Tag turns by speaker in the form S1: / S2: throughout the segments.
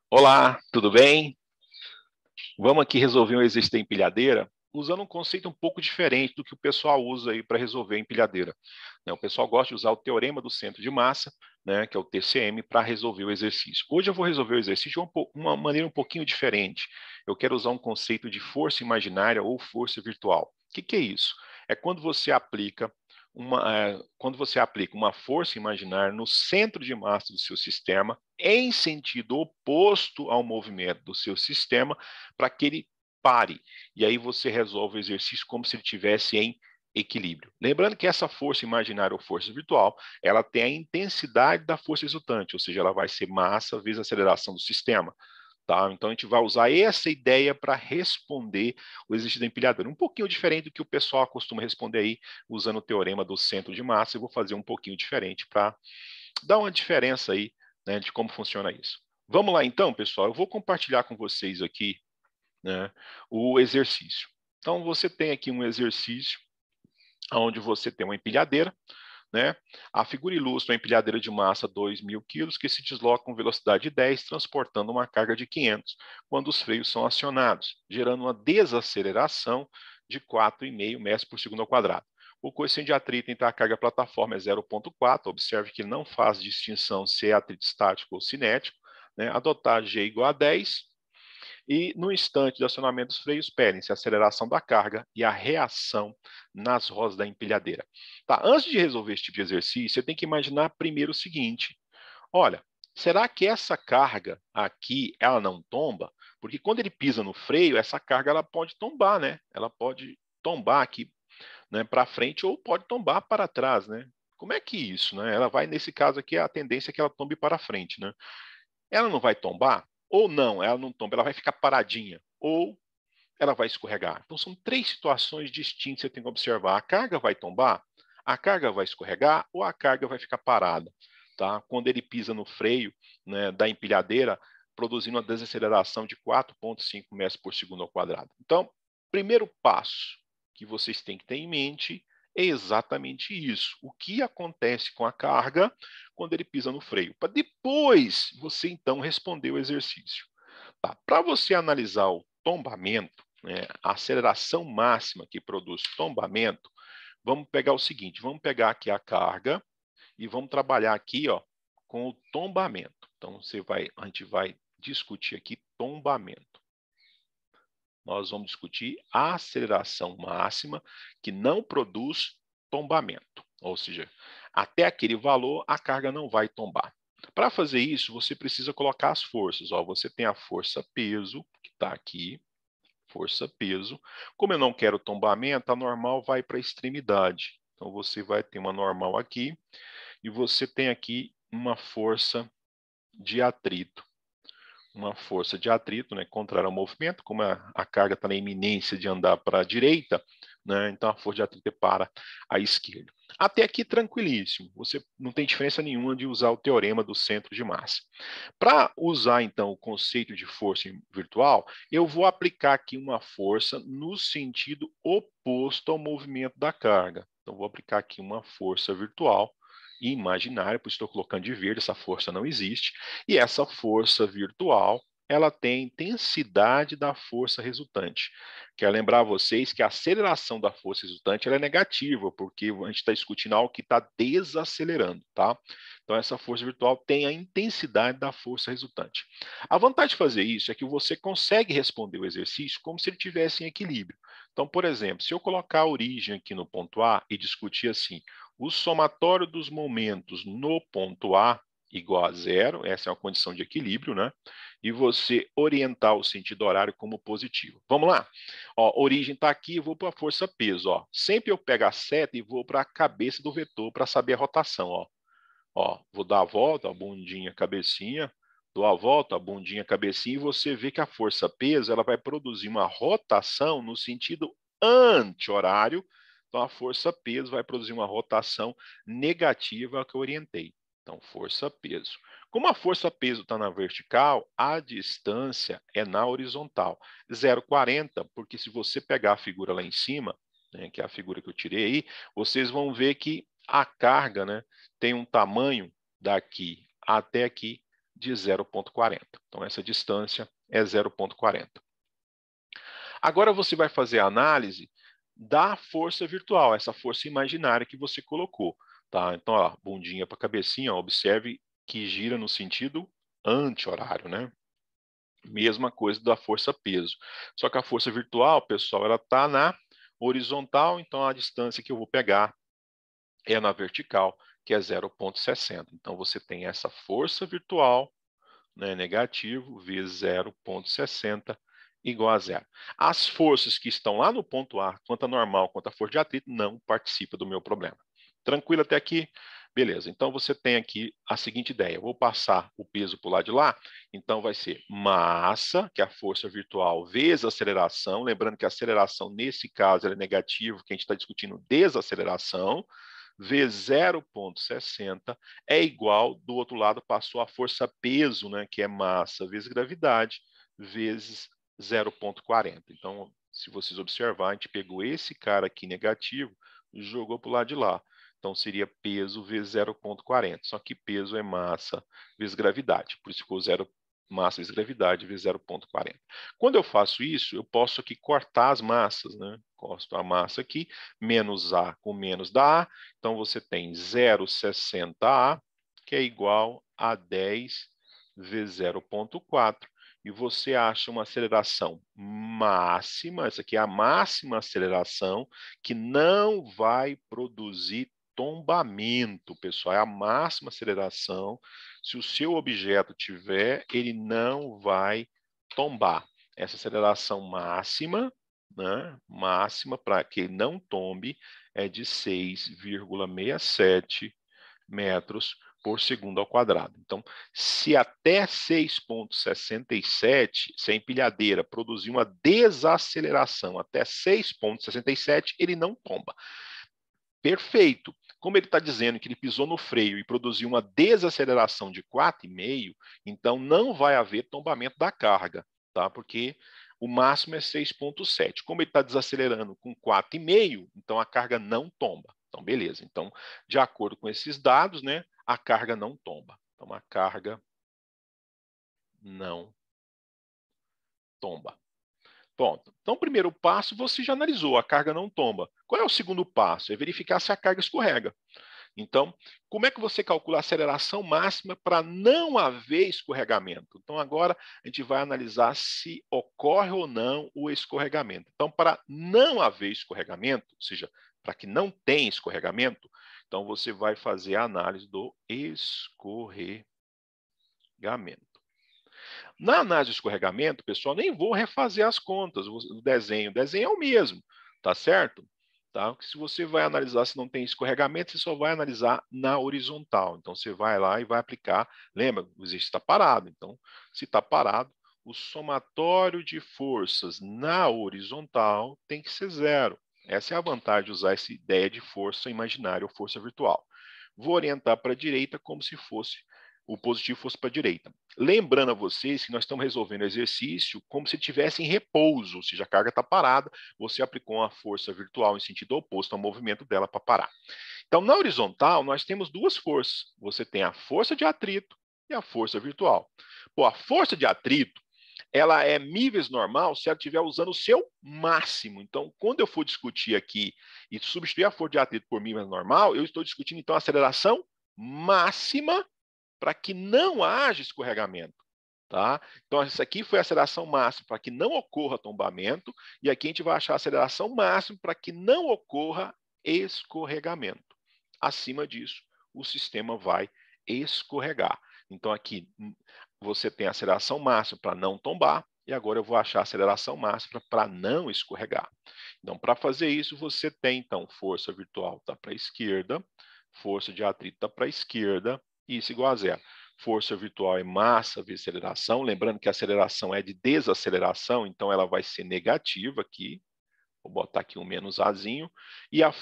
S1: Olá, tudo bem? Vamos aqui resolver um exercício da empilhadeira usando um conceito um pouco diferente do que o pessoal usa aí para resolver a empilhadeira. O pessoal gosta de usar o teorema do centro de massa, né, que é o TCM, para resolver o exercício. Hoje eu vou resolver o exercício de uma maneira um pouquinho diferente. Eu quero usar um conceito de força imaginária ou força virtual. O que é isso? É quando você aplica uma força imaginária no centro de massa do seu sistema em sentido oposto ao movimento do seu sistema para que ele pare. E aí você resolve o exercício como se ele estivesse em equilíbrio. Lembrando que essa força imaginária ou força virtual, ela tem a intensidade da força resultante, ou seja, ela vai ser massa vezes a aceleração do sistema. Tá? Então a gente vai usar essa ideia para responder o exercício da empilhadeira. Um pouquinho diferente do que o pessoal costuma responder aí, usando o teorema do centro de massa. Eu vou fazer um pouquinho diferente para dar uma diferença aí, né, de como funciona isso. Vamos lá então, pessoal. Eu vou compartilhar com vocês aqui, né, o exercício. Então você tem aqui um exercício onde você tem uma empilhadeira, né? A figura ilustra uma empilhadeira de massa 2.000 quilos que se desloca com velocidade 10, transportando uma carga de 500 quando os freios são acionados, gerando uma desaceleração de 4,5 metros por segundo ao quadrado. O coeficiente de atrito entre a carga e a plataforma é 0,4. Observe que ele não faz distinção se é atrito estático ou cinético. Né? Adotar G igual a 10. E no instante do acionamento dos freios, pedem-se a aceleração da carga e a reação nas rodas da empilhadeira. Tá, antes de resolver esse tipo de exercício, você tem que imaginar primeiro o seguinte: olha, será que essa carga aqui, ela não tomba? Porque quando ele pisa no freio, essa carga ela pode tombar, né? Ela pode tombar aqui, né, para frente ou pode tombar para trás, né? Como é que isso, né? Ela vai, nesse caso aqui, a tendência é que ela tombe para frente, né? Ela não vai tombar? Ou não, ela não tomba, ela vai ficar paradinha. Ou ela vai escorregar. Então, são três situações distintas que você tem que observar. A carga vai tombar, a carga vai escorregar ou a carga vai ficar parada. Tá? Quando ele pisa no freio, né, da empilhadeira, produzindo uma desaceleração de 4,5 metros por segundo ao quadrado. Então, primeiro passo que vocês têm que ter em mente é exatamente isso. O que acontece com a carga quando ele pisa no freio? Para depois você, então, responder o exercício. Tá? Para você analisar o tombamento, né, a aceleração máxima que produz tombamento, vamos pegar o seguinte, vamos pegar aqui a carga e vamos trabalhar aqui, ó, com o tombamento. Então, a gente vai discutir aqui tombamento. Nós vamos discutir a aceleração máxima que não produz tombamento. Ou seja, até aquele valor a carga não vai tombar. Para fazer isso, você precisa colocar as forças. Ó, você tem a força-peso, que está aqui, força-peso. Como eu não quero tombamento, a normal vai para a extremidade. Então, você vai ter uma normal aqui e você tem aqui uma força de atrito. Uma força de atrito, né, contrária ao movimento, como a carga está na iminência de andar para a direita, né, então a força de atrito é para a esquerda. Até aqui tranquilíssimo, você não tem diferença nenhuma de usar o teorema do centro de massa. Para usar então o conceito de força virtual, eu vou aplicar aqui uma força no sentido oposto ao movimento da carga. Então vou aplicar aqui uma força virtual e imaginária, por isso estou colocando de verde, essa força não existe, e essa força virtual, ela tem a intensidade da força resultante. Quero lembrar a vocês que a aceleração da força resultante ela é negativa, porque a gente está discutindo algo que está desacelerando, tá? Então, essa força virtual tem a intensidade da força resultante. A vantagem de fazer isso é que você consegue responder o exercício como se ele tivesse em equilíbrio. Então, por exemplo, se eu colocar a origem aqui no ponto A e discutir assim, o somatório dos momentos no ponto A igual a zero, essa é uma condição de equilíbrio, né? E você orientar o sentido horário como positivo. Vamos lá? Ó, origem está aqui, eu vou para a força peso. Ó. Sempre eu pego a seta e vou para a cabeça do vetor para saber a rotação. Ó, vou dar a volta, a bundinha, cabecinha, dou a volta, a bundinha, cabecinha, e você vê que a força peso ela vai produzir uma rotação no sentido anti-horário. Então, a força-peso vai produzir uma rotação negativa que eu orientei. Então, força-peso. Como a força-peso está na vertical, a distância é na horizontal. 0,40, porque se você pegar a figura lá em cima, né, que é a figura que eu tirei aí, vocês vão ver que a carga, né, tem um tamanho daqui até aqui de 0,40. Então, essa distância é 0,40. Agora, você vai fazer a análise da força virtual, essa força imaginária que você colocou. Tá? Então, ó, bundinha para cabecinha, ó, observe que gira no sentido anti-horário, né? Mesma coisa da força-peso. Só que a força virtual, pessoal, ela está na horizontal, então a distância que eu vou pegar é na vertical, que é 0,60. Então, você tem essa força virtual, né, negativo, vezes 0,60, igual a zero. As forças que estão lá no ponto A, quanto a normal, quanto a força de atrito, não participam do meu problema. Tranquilo até aqui? Beleza, então você tem aqui a seguinte ideia. Eu vou passar o peso para o lado de lá, então vai ser massa, que é a força virtual, vezes aceleração. Lembrando que a aceleração, nesse caso, é negativo, que a gente está discutindo desaceleração, vezes 0,60 é igual, do outro lado passou a força-peso, né, que é massa vezes gravidade, vezes 0,40. Então, se vocês observarem, a gente pegou esse cara aqui negativo e jogou para o lado de lá. Então, seria peso vezes 0,40. Só que peso é massa vezes gravidade. Por isso ficou massa vezes gravidade vezes 0,40. Quando eu faço isso, eu posso aqui cortar as massas, né? Corto a massa aqui, menos A com menos da A. Então, você tem 0,60A, que é igual a 10 vezes 0,4. E você acha uma aceleração máxima, essa aqui é a máxima aceleração, que não vai produzir tombamento, pessoal. É a máxima aceleração. Se o seu objeto tiver, ele não vai tombar. Essa aceleração máxima, né, máxima para que ele não tombe, é de 6,67 metros por segundo ao quadrado. Então, se até 6,67, se a empilhadeira produzir uma desaceleração até 6,67, ele não tomba. Perfeito. Como ele está dizendo que ele pisou no freio e produziu uma desaceleração de 4,5, então não vai haver tombamento da carga, tá? Porque o máximo é 6,7. Como ele está desacelerando com 4,5, então a carga não tomba. Então, beleza. Então, de acordo com esses dados, né, a carga não tomba. Então, a carga não tomba. Pronto. Então, o primeiro passo você já analisou, a carga não tomba. Qual é o segundo passo? É verificar se a carga escorrega. Então, como é que você calcula a aceleração máxima para não haver escorregamento? Então, agora a gente vai analisar se ocorre ou não o escorregamento. Então, para não haver escorregamento, ou seja, para que não tenha escorregamento, então você vai fazer a análise do escorregamento. Na análise do escorregamento, pessoal, nem vou refazer as contas, o desenho é o mesmo, tá certo? Tá? Se você vai analisar se não tem escorregamento, você só vai analisar na horizontal. Então, você vai lá e vai aplicar. Lembra, o exercício está parado. Então, se está parado, o somatório de forças na horizontal tem que ser zero. Essa é a vantagem de usar essa ideia de força imaginária ou força virtual. Vou orientar para a direita como se fosse o positivo fosse para a direita. Lembrando a vocês que nós estamos resolvendo o exercício como se estivesse em repouso, ou seja, a carga está parada, você aplicou uma força virtual em sentido oposto ao movimento dela para parar. Então, na horizontal, nós temos duas forças. Você tem a força de atrito e a força virtual. Pô, a força de atrito, ela é míveis normal se ela estiver usando o seu máximo. Então, quando eu for discutir aqui e substituir a força de atrito por míveis normal, eu estou discutindo, então, a aceleração máxima para que não haja escorregamento. Tá? Então, essa aqui foi a aceleração máxima para que não ocorra tombamento, e aqui a gente vai achar a aceleração máxima para que não ocorra escorregamento. Acima disso, o sistema vai escorregar. Então, aqui você tem a aceleração máxima para não tombar, e agora eu vou achar a aceleração máxima para não escorregar. Então, para fazer isso, você tem, então, força virtual está para a esquerda, força de atrito está para a esquerda, isso igual a zero. Força virtual é massa vezes aceleração. Lembrando que a aceleração é de desaceleração, então ela vai ser negativa aqui. Vou botar aqui um menos Azinho. E a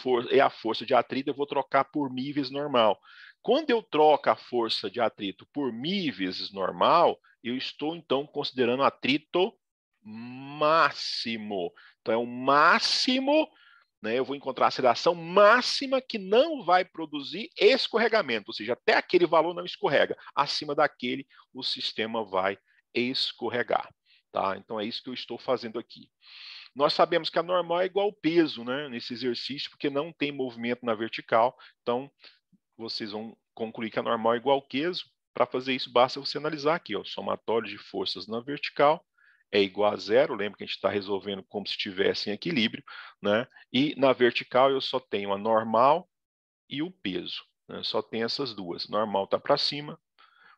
S1: força de atrito eu vou trocar por mi vezes normal. Quando eu troco a força de atrito por mi vezes normal, eu estou, então, considerando atrito máximo. Então, é o máximo, né, eu vou encontrar a aceleração máxima que não vai produzir escorregamento, ou seja, até aquele valor não escorrega. Acima daquele, o sistema vai escorregar. Tá? Então, é isso que eu estou fazendo aqui. Nós sabemos que a normal é igual ao peso, né, nesse exercício, porque não tem movimento na vertical. Então, vocês vão concluir que a normal é igual ao peso. Para fazer isso, basta você analisar aqui, ó, o somatório de forças na vertical é igual a zero. Lembra que a gente está resolvendo como se estivesse em equilíbrio, né? E na vertical eu só tenho a normal e o peso, né? Só tem essas duas. Normal está para cima,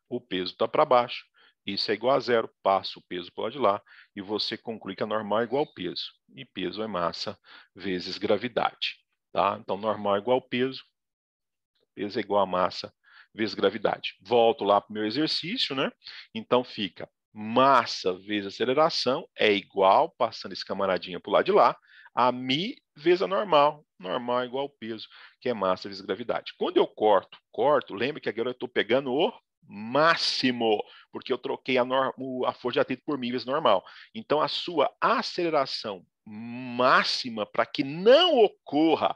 S1: o peso está para baixo. Isso é igual a zero, passa o peso para o lado de lá e você conclui que a normal é igual ao peso. E peso é massa vezes gravidade. Tá? Então, normal é igual ao peso é igual a massa vezes gravidade. Volto lá para o meu exercício, né? Então fica massa vezes aceleração é igual, passando esse camaradinha para o lado de lá, a mi vezes a normal. Normal é igual ao peso, que é massa vezes gravidade. Quando eu corto, lembra que agora eu estou pegando o máximo, porque eu troquei a força de atrito por mi vezes normal. Então, a sua aceleração máxima, para que não ocorra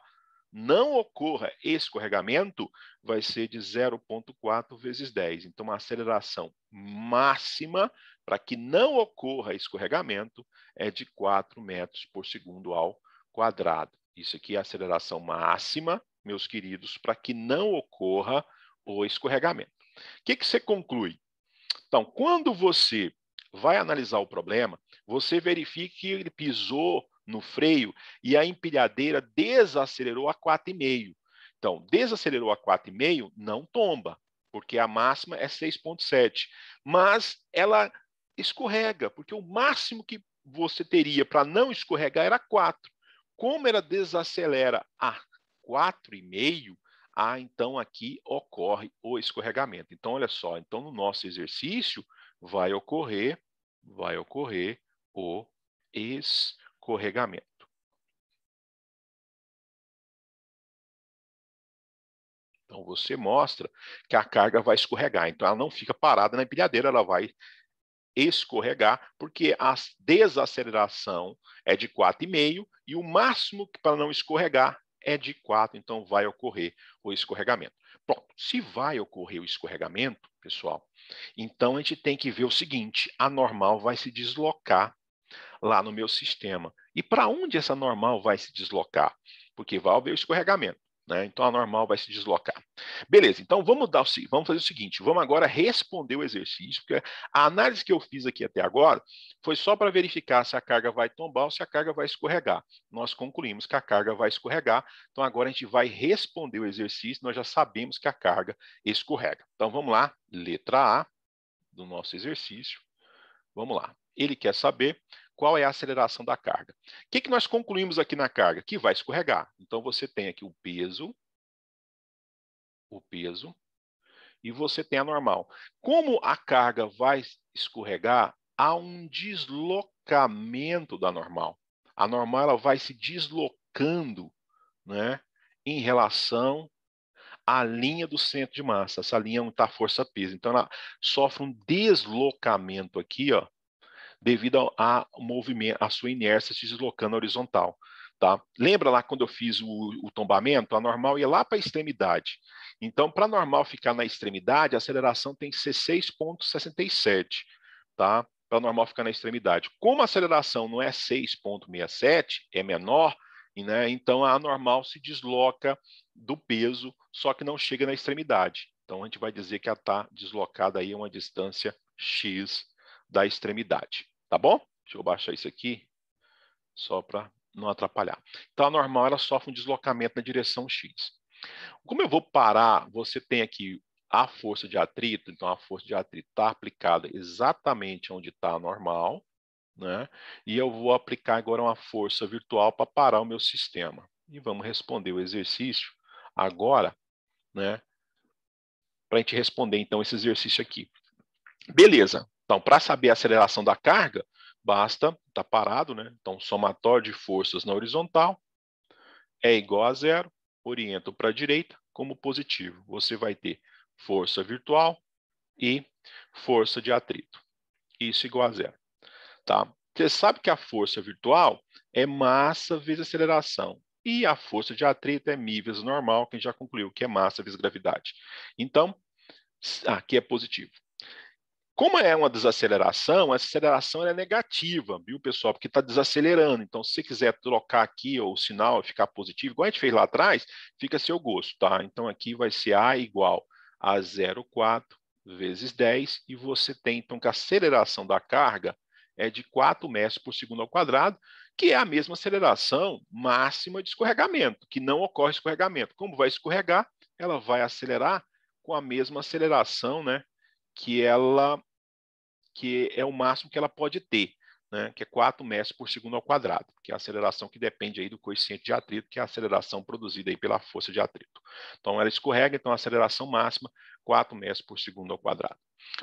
S1: escorregamento, vai ser de 0,4 vezes 10. Então, a aceleração máxima, para que não ocorra escorregamento, é de 4 metros por segundo ao quadrado. Isso aqui é a aceleração máxima, meus queridos, para que não ocorra o escorregamento. O que você conclui? Então, quando você vai analisar o problema, você verifica que ele pisou no freio e a empilhadeira desacelerou a 4,5. Então, desacelerou a 4,5, não tomba, porque a máxima é 6,7. Mas ela escorrega, porque o máximo que você teria para não escorregar era 4. Como ela desacelera a 4,5, então aqui ocorre o escorregamento. Então, olha só, então no nosso exercício vai ocorrer o escorregamento. Então, você mostra que a carga vai escorregar. Então, ela não fica parada na empilhadeira, ela vai escorregar, porque a desaceleração é de 4,5 e o máximo para não escorregar é de 4, então vai ocorrer o escorregamento. Pronto, se vai ocorrer o escorregamento, pessoal, então a gente tem que ver o seguinte, a normal vai se deslocar lá no meu sistema. E para onde essa normal vai se deslocar? Porque vai haver o escorregamento, né? Então a normal vai se deslocar. Beleza, então vamos fazer o seguinte, vamos agora responder o exercício, porque a análise que eu fiz aqui até agora foi só para verificar se a carga vai tombar ou se a carga vai escorregar. Nós concluímos que a carga vai escorregar, então agora a gente vai responder o exercício, nós já sabemos que a carga escorrega. Então vamos lá, letra A do nosso exercício. Vamos lá. Ele quer saber qual é a aceleração da carga. O que nós concluímos aqui na carga? Que vai escorregar. Então, você tem aqui o peso, e você tem a normal. Como a carga vai escorregar, há um deslocamento da normal. A normal ela vai se deslocando, né, em relação à linha do centro de massa. Essa linha onde está a força-peso. Então, ela sofre um deslocamento aqui, ó, devido ao movimento, à sua inércia se deslocando horizontal. Tá? Lembra lá quando eu fiz o tombamento? A normal ia lá para a extremidade. Então, para a normal ficar na extremidade, a aceleração tem que ser 6,67. Tá? Para a normal ficar na extremidade. Como a aceleração não é 6,67, é menor, né? Então a normal se desloca do peso, só que não chega na extremidade. Então a gente vai dizer que ela está deslocada aí a uma distância x da extremidade. Tá bom? Deixa eu baixar isso aqui, só para não atrapalhar. Então, a normal ela sofre um deslocamento na direção x. Como eu vou parar, você tem aqui a força de atrito, então a força de atrito está aplicada exatamente onde está a normal, né? E eu vou aplicar agora uma força virtual para parar o meu sistema. E vamos responder o exercício agora, né? Para a gente responder, então, esse exercício aqui. Beleza. Então, para saber a aceleração da carga, basta estar parado, né? Então, somatório de forças na horizontal é igual a zero, oriento para a direita como positivo. Você vai ter força virtual e força de atrito. Isso igual a zero. Tá? Você sabe que a força virtual é massa vezes aceleração. e a força de atrito é μ vezes normal, que a gente já concluiu que é massa vezes gravidade. Então, aqui é positivo. Como é uma desaceleração, essa aceleração é negativa, viu, pessoal? Porque está desacelerando. Então, se você quiser trocar aqui o sinal e ficar positivo, igual a gente fez lá atrás, fica a seu gosto, tá? Então, aqui vai ser A igual a 0,4 vezes 10, e você tem, então, que a aceleração da carga é de 4 metros por segundo ao quadrado, que é a mesma aceleração máxima de escorregamento, que não ocorre escorregamento. Como vai escorregar, ela vai acelerar com a mesma aceleração, né? Que é o máximo que ela pode ter, né, que é 4 metros por segundo ao quadrado, que é a aceleração que depende aí do coeficiente de atrito, que é a aceleração produzida aí pela força de atrito. Então, ela escorrega, então a aceleração máxima, 4 metros por segundo ao quadrado.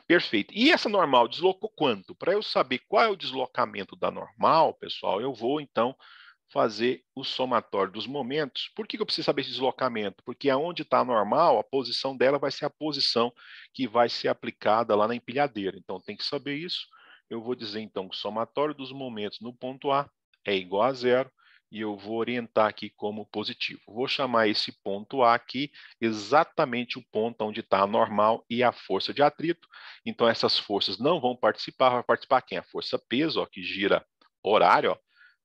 S1: Perfeito. E essa normal deslocou quanto? Para eu saber qual é o deslocamento da normal, pessoal, eu vou, então, fazer o somatório dos momentos. Por que eu preciso saber esse deslocamento? Porque aonde está a normal, a posição dela vai ser a posição que vai ser aplicada lá na empilhadeira. Então, tem que saber isso. Eu vou dizer, então, que o somatório dos momentos no ponto A é igual a zero, e eu vou orientar aqui como positivo. Vou chamar esse ponto A aqui exatamente o ponto onde está a normal e a força de atrito. Então, essas forças não vão participar. Vai participar quem? A força peso, ó, que gira horário, ó,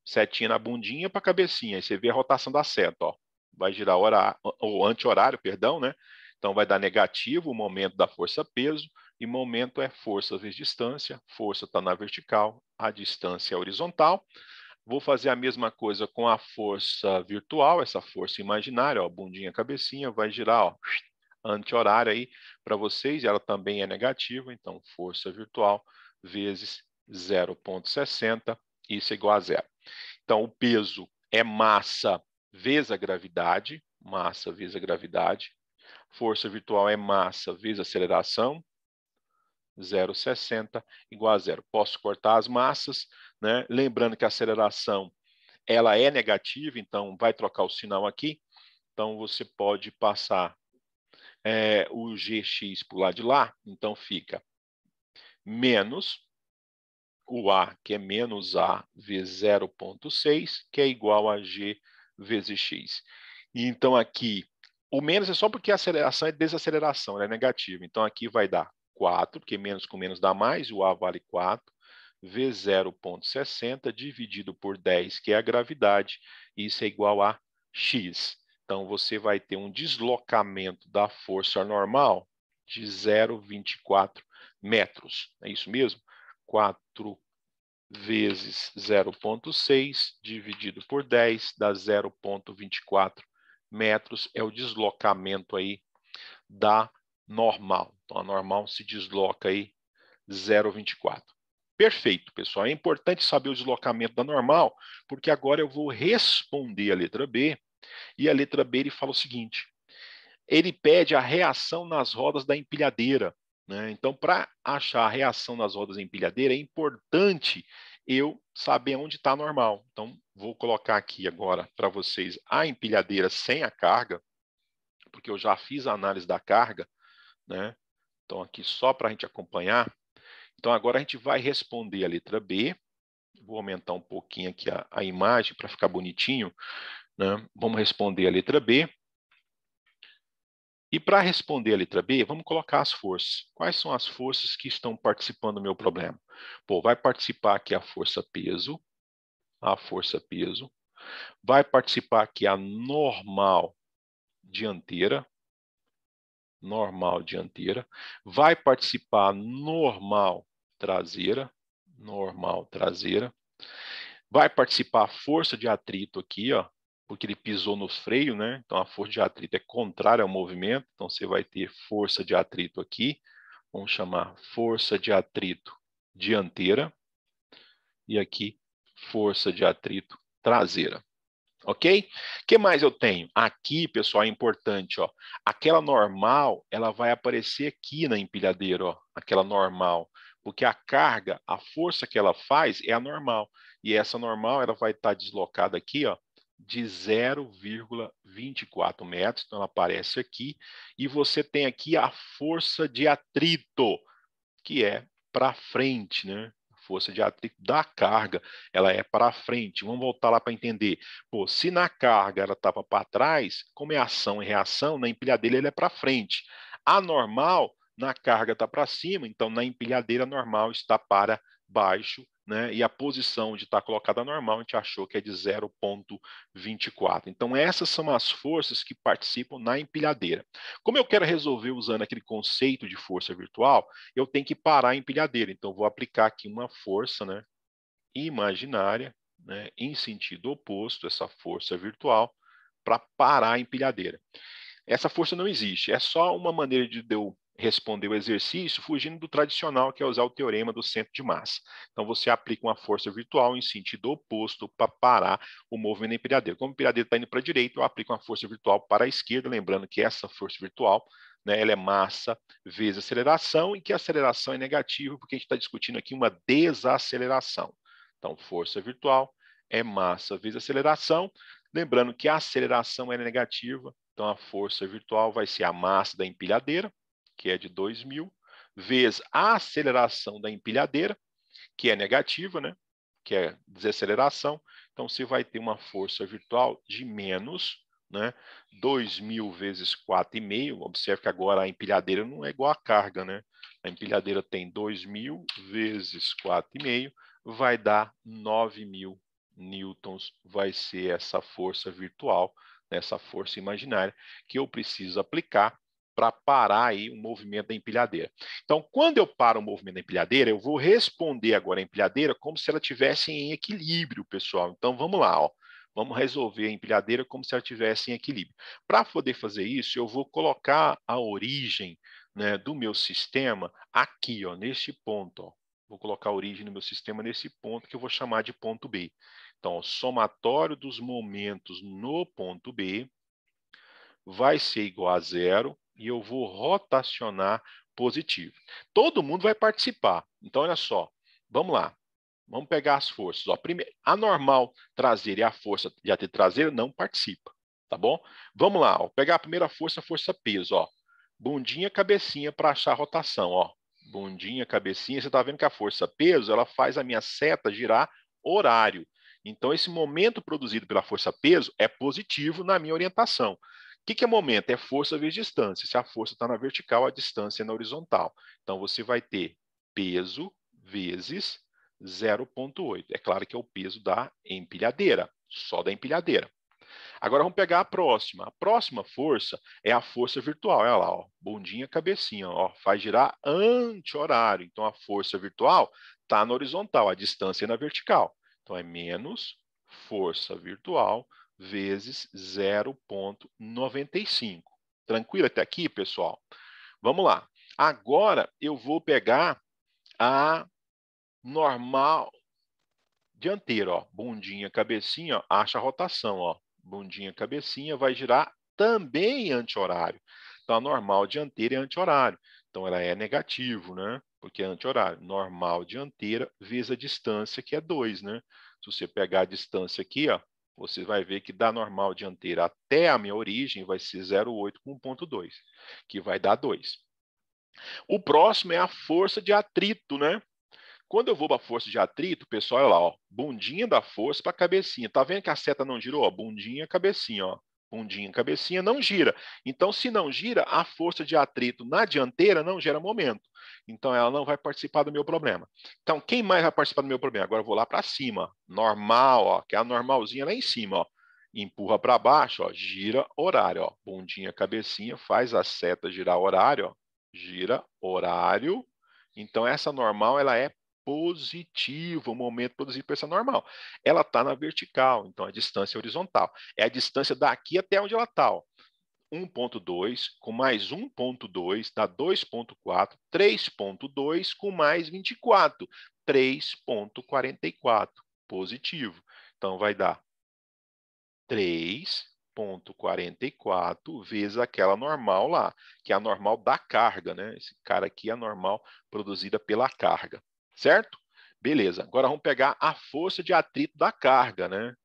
S1: setinha na bundinha para a cabecinha. Aí você vê a rotação da seta, ó. Vai girar o anti-horário, perdão, né? Então vai dar negativo o momento da força-peso, e momento é força vezes distância. Força está na vertical, a distância é horizontal. Vou fazer a mesma coisa com a força virtual, essa força imaginária, ó, bundinha, cabecinha, vai girar, ó, anti-horário aí para vocês, ela também é negativa, então força virtual vezes 0,60, isso é igual a zero. Então, o peso é massa vezes a gravidade, massa vezes a gravidade. Força virtual é massa vezes aceleração, 0,60 igual a zero. Posso cortar as massas, né? Lembrando que a aceleração ela é negativa, então vai trocar o sinal aqui. Então, você pode passar o Gx para o lado de lá, então fica menos o A, que é menos A vezes 0,6, que é igual a G vezes X. E então aqui, o menos é só porque a aceleração é desaceleração, ela é negativa. Então aqui vai dar 4, porque menos com menos dá mais, o A vale 4, vezes 0,60 dividido por 10, que é a gravidade, e isso é igual a X. Então você vai ter um deslocamento da força normal de 0,24 metros. É isso mesmo? 4 vezes 0,6 dividido por 10 dá 0,24 metros, é o deslocamento aí da normal. Então, a normal se desloca aí 0,24. Perfeito, pessoal. É importante saber o deslocamento da normal, porque agora eu vou responder a letra B, e a letra B ele fala o seguinte: ele pede a reação nas rodas da empilhadeira, né? Então, para achar a reação nas rodas da empilhadeira, é importante eu saber onde está normal. Então, vou colocar aqui agora para vocês a empilhadeira sem a carga, porque eu já fiz a análise da carga, né? Então, aqui só para a gente acompanhar. Então, agora a gente vai responder a letra B. Vou aumentar um pouquinho aqui a imagem para ficar bonitinho, né? Vamos responder a letra B. E para responder a letra B, vamos colocar as forças. Quais são as forças que estão participando do meu problema? Pô, vai participar aqui a força peso, vai participar aqui a normal dianteira, vai participar a normal traseira, vai participar a força de atrito aqui, ó, porque ele pisou no freio, né? Então a força de atrito é contrária ao movimento, então você vai ter força de atrito aqui, vamos chamar força de atrito dianteira, e aqui força de atrito traseira. Ok? O que mais eu tenho? Aqui, pessoal, é importante, ó. Aquela normal, ela vai aparecer aqui na empilhadeira, ó. Aquela normal. Porque a carga, a força que ela faz é a normal. E essa normal, ela vai estar deslocada aqui, ó, de 0,24 metros. Então, ela aparece aqui. E você tem aqui a força de atrito, que é para frente, né? Força de atrito da carga, ela é para frente. Vamos voltar lá para entender. Pô, se na carga ela estava para trás, como é ação e reação, na empilhadeira ele é para frente. A normal, na carga está para cima, então na empilhadeira normal está para baixo, né? E a posição de estar colocada normal, a gente achou que é de 0,24. Então essas são as forças que participam na empilhadeira. Como eu quero resolver usando aquele conceito de força virtual, eu tenho que parar a empilhadeira. Então, vou aplicar aqui uma força, né, imaginária, né, em sentido oposto, essa força virtual, para parar a empilhadeira. Essa força não existe, é só uma maneira de eu responder o exercício fugindo do tradicional, que é usar o teorema do centro de massa. Então, você aplica uma força virtual em sentido oposto para parar o movimento da empilhadeira. Como a empilhadeira está indo para a direita, eu aplico uma força virtual para a esquerda, lembrando que essa força virtual, né, ela é massa vezes aceleração, e que a aceleração é negativa, porque a gente está discutindo aqui uma desaceleração. Então, força virtual é massa vezes aceleração, lembrando que a aceleração é negativa, então a força virtual vai ser a massa da empilhadeira, que é de 2.000, vezes a aceleração da empilhadeira, que é negativa, né? Que é desaceleração. Então, você vai ter uma força virtual de menos, né? 2.000 vezes 4,5. Observe que agora a empilhadeira não é igual à carga, né? A empilhadeira tem 2.000 vezes 4,5, vai dar 9.000 newtons, vai ser essa força virtual, essa força imaginária, que eu preciso aplicar para parar aí o movimento da empilhadeira. Então, quando eu paro o movimento da empilhadeira, eu vou responder agora a empilhadeira como se ela estivesse em equilíbrio, pessoal. Então, vamos lá, ó. Vamos resolver a empilhadeira como se ela estivesse em equilíbrio. Para poder fazer isso, eu vou colocar a origem, né, do meu sistema aqui, ó, neste ponto. Ó. Vou colocar a origem do meu sistema nesse ponto que eu vou chamar de ponto B. Então, o somatório dos momentos no ponto B vai ser igual a zero e eu vou rotacionar positivo. Todo mundo vai participar. Então, olha só, vamos lá. Vamos pegar as forças. Ó, primeiro, a normal traseira e a força de atrito traseiro não participa, tá bom? Vamos lá, ó, pegar a primeira força, força peso, ó. Bundinha, cabecinha para achar a rotação, ó. Bundinha, cabecinha, você está vendo que a força peso, ela faz a minha seta girar horário. Então, esse momento produzido pela força peso é positivo na minha orientação. O que é momento? É força vezes distância. Se a força está na vertical, a distância é na horizontal. Então, você vai ter peso vezes 0,8. É claro que é o peso da empilhadeira, só da empilhadeira. Agora vamos pegar a próxima. A próxima força é a força virtual. Olha lá, ó, bundinha, cabecinha, ó, faz girar anti-horário. Então a força virtual está na horizontal, a distância é na vertical. Então é menos força virtual vezes 0,95. Tranquilo até aqui, pessoal? Vamos lá. Agora eu vou pegar a normal dianteira, ó. Bundinha, cabecinha, ó, acha a rotação, ó. Bundinha, cabecinha vai girar também anti-horário. Então, a normal dianteira é anti-horário. Então, ela é negativo, né? Porque é anti-horário. Normal dianteira vezes a distância, que é 2, né? Se você pegar a distância aqui, ó, você vai ver que da normal dianteira até a minha origem vai ser 0,8 com 1,2, que vai dar 2. O próximo é a força de atrito, né? Quando eu vou para a força de atrito, pessoal, olha lá, ó, bundinha da força para a cabecinha. Tá vendo que a seta não girou? Ó, bundinha, cabecinha, ó. Bundinha, cabecinha, não gira. Então, se não gira, a força de atrito na dianteira não gera momento. Então, ela não vai participar do meu problema. Então, quem mais vai participar do meu problema? Agora eu vou lá para cima. Normal, ó, que é a normalzinha lá em cima, ó. Empurra para baixo, ó, gira horário, ó. Bundinha, cabecinha, faz a seta girar horário, ó. Gira horário. Então, essa normal, ela é positivo, o momento produzido por essa normal. Ela está na vertical, então a distância é horizontal. É a distância daqui até onde ela está. 1,2 com mais 1,2 dá 2,4, 3,2 com mais 24, 3,44, positivo. Então vai dar 3,44 vezes aquela normal lá, que é a normal da carga, né? Esse cara aqui é a normal produzida pela carga. Certo? Beleza. Agora vamos pegar a força de atrito da carga, né?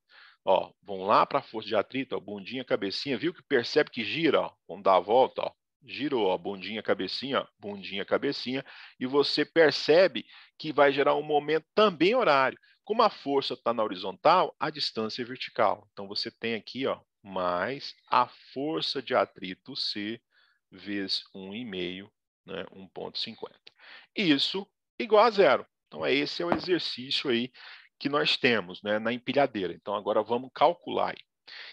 S1: Ó, vamos lá para a força de atrito, ó, bundinha, cabecinha, viu que percebe que gira, ó? Vamos dar a volta, ó. girou, ó, bundinha, cabecinha, e você percebe que vai gerar um momento também horário. Como a força está na horizontal, a distância é vertical. Então, você tem aqui, ó, mais a força de atrito C vezes 1,5, né, 1,50. Isso igual a zero. Então, esse é o exercício aí que nós temos, né, na empilhadeira. Então, agora vamos calcular aí.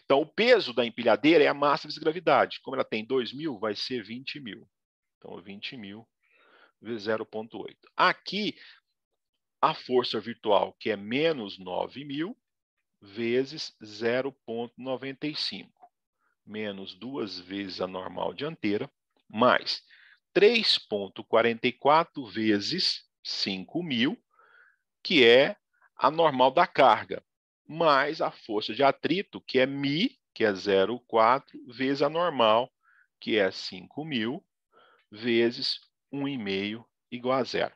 S1: Então, o peso da empilhadeira é a massa vezes gravidade. Como ela tem 2.000, vai ser 20.000. Então, 20.000 vezes 0,8. Aqui, a força virtual, que é menos 9.000, vezes 0,95. Menos 2 vezes a normal dianteira, mais 3,44 vezes 5.000, que é a normal da carga, mais a força de atrito, que é μ, que é 0,4, vezes a normal, que é 5.000, vezes 1,5 igual a zero.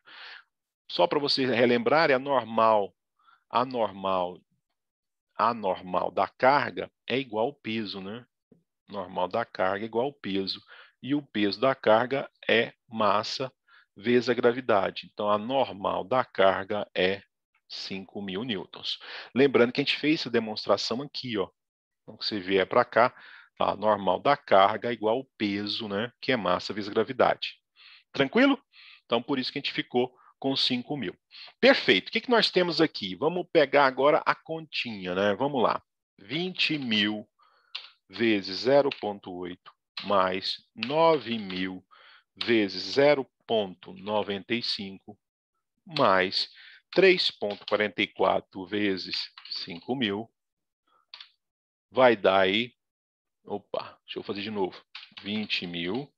S1: Só para vocês relembrarem, a normal da carga é igual ao peso, né? Normal da carga é igual ao peso. E o peso da carga é massa vezes a gravidade. Então, a normal da carga é 5.000 newtons. Lembrando que a gente fez essa demonstração aqui, ó. Então, se você vier para cá, a normal da carga é igual ao peso, né? Que é massa vezes gravidade. Tranquilo? Então, por isso que a gente ficou com 5.000. Perfeito. O que nós temos aqui? Vamos pegar agora a continha, né? Vamos lá. 20.000 vezes 0,8 mais 9.000 vezes 0,95 mais 3,44 vezes 5.000 vai dar aí, deixa eu fazer de novo, 20.000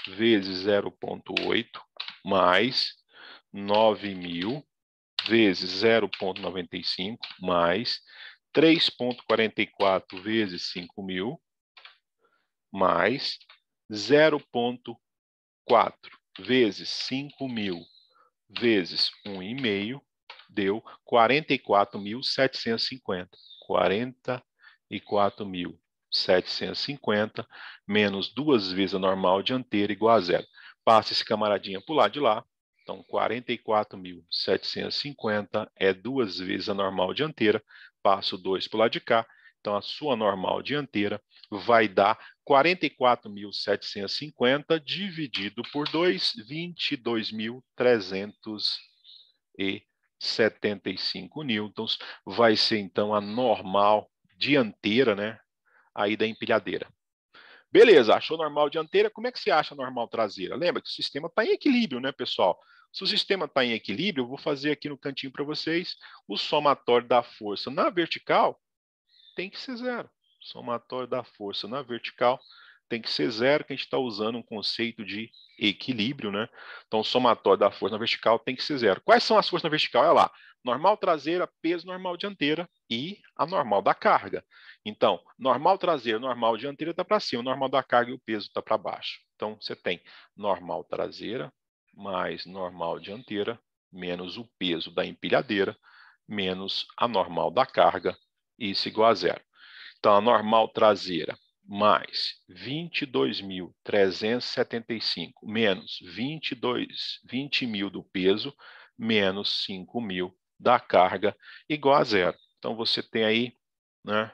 S1: vezes 0,8 mais 9.000 vezes 0,95 mais 3,44 vezes 5.000 mais 0,4 vezes 5.000 vezes 1,5 deu 44.750. 44.750 menos 2 vezes a normal dianteira igual a zero. Passa esse camaradinha para o lado de lá. Então, 44.750 é 2 vezes a normal dianteira. Passo 2 para o lado de cá. Então, a sua normal dianteira vai dar 44.750 dividido por 2, 22.375 newtons. Vai ser, então, a normal dianteira, né, aí da empilhadeira. Beleza, achou normal dianteira? Como é que você acha a normal traseira? Lembra que o sistema está em equilíbrio, né, pessoal? Se o sistema está em equilíbrio, eu vou fazer aqui no cantinho para vocês o somatório da força na vertical tem que ser zero. Somatório da força na vertical tem que ser zero, que a gente está usando um conceito de equilíbrio, né? Então, o somatório da força na vertical tem que ser zero. Quais são as forças na vertical? Olha lá, normal traseira, peso normal dianteira e a normal da carga. Então, normal traseira, normal dianteira está para cima, normal da carga e o peso está para baixo. Então, você tem normal traseira mais normal dianteira menos o peso da empilhadeira menos a normal da carga, isso igual a zero. Então, a normal traseira mais 22.375 menos 20.000 do peso menos 5.000 da carga igual a zero. Então, você tem aí, né,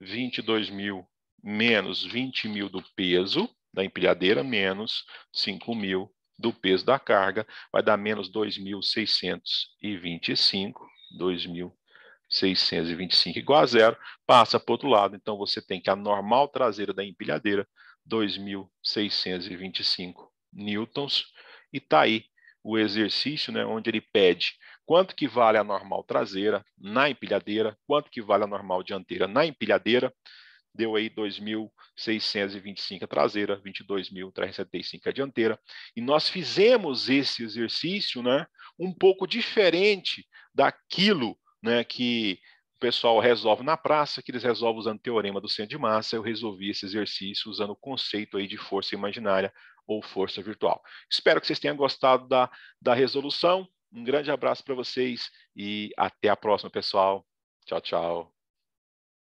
S1: 22.000 menos 20.000 do peso da empilhadeira menos 5.000 do peso da carga, vai dar menos 2.625, 2.625 igual a zero, passa para o outro lado, então você tem que a normal traseira da empilhadeira, 2.625 newtons, e está aí o exercício, né, onde ele pede quanto que vale a normal traseira na empilhadeira, quanto que vale a normal dianteira na empilhadeira, deu aí 2.625 a traseira, 22.375 a dianteira. E nós fizemos esse exercício, né, um pouco diferente daquilo, né, que o pessoal resolve na praça, que eles resolvem usando o teorema do centro de massa. Eu resolvi esse exercício usando o conceito aí de força imaginária ou força virtual. Espero que vocês tenham gostado da resolução. Um grande abraço para vocês e até a próxima, pessoal. Tchau, tchau.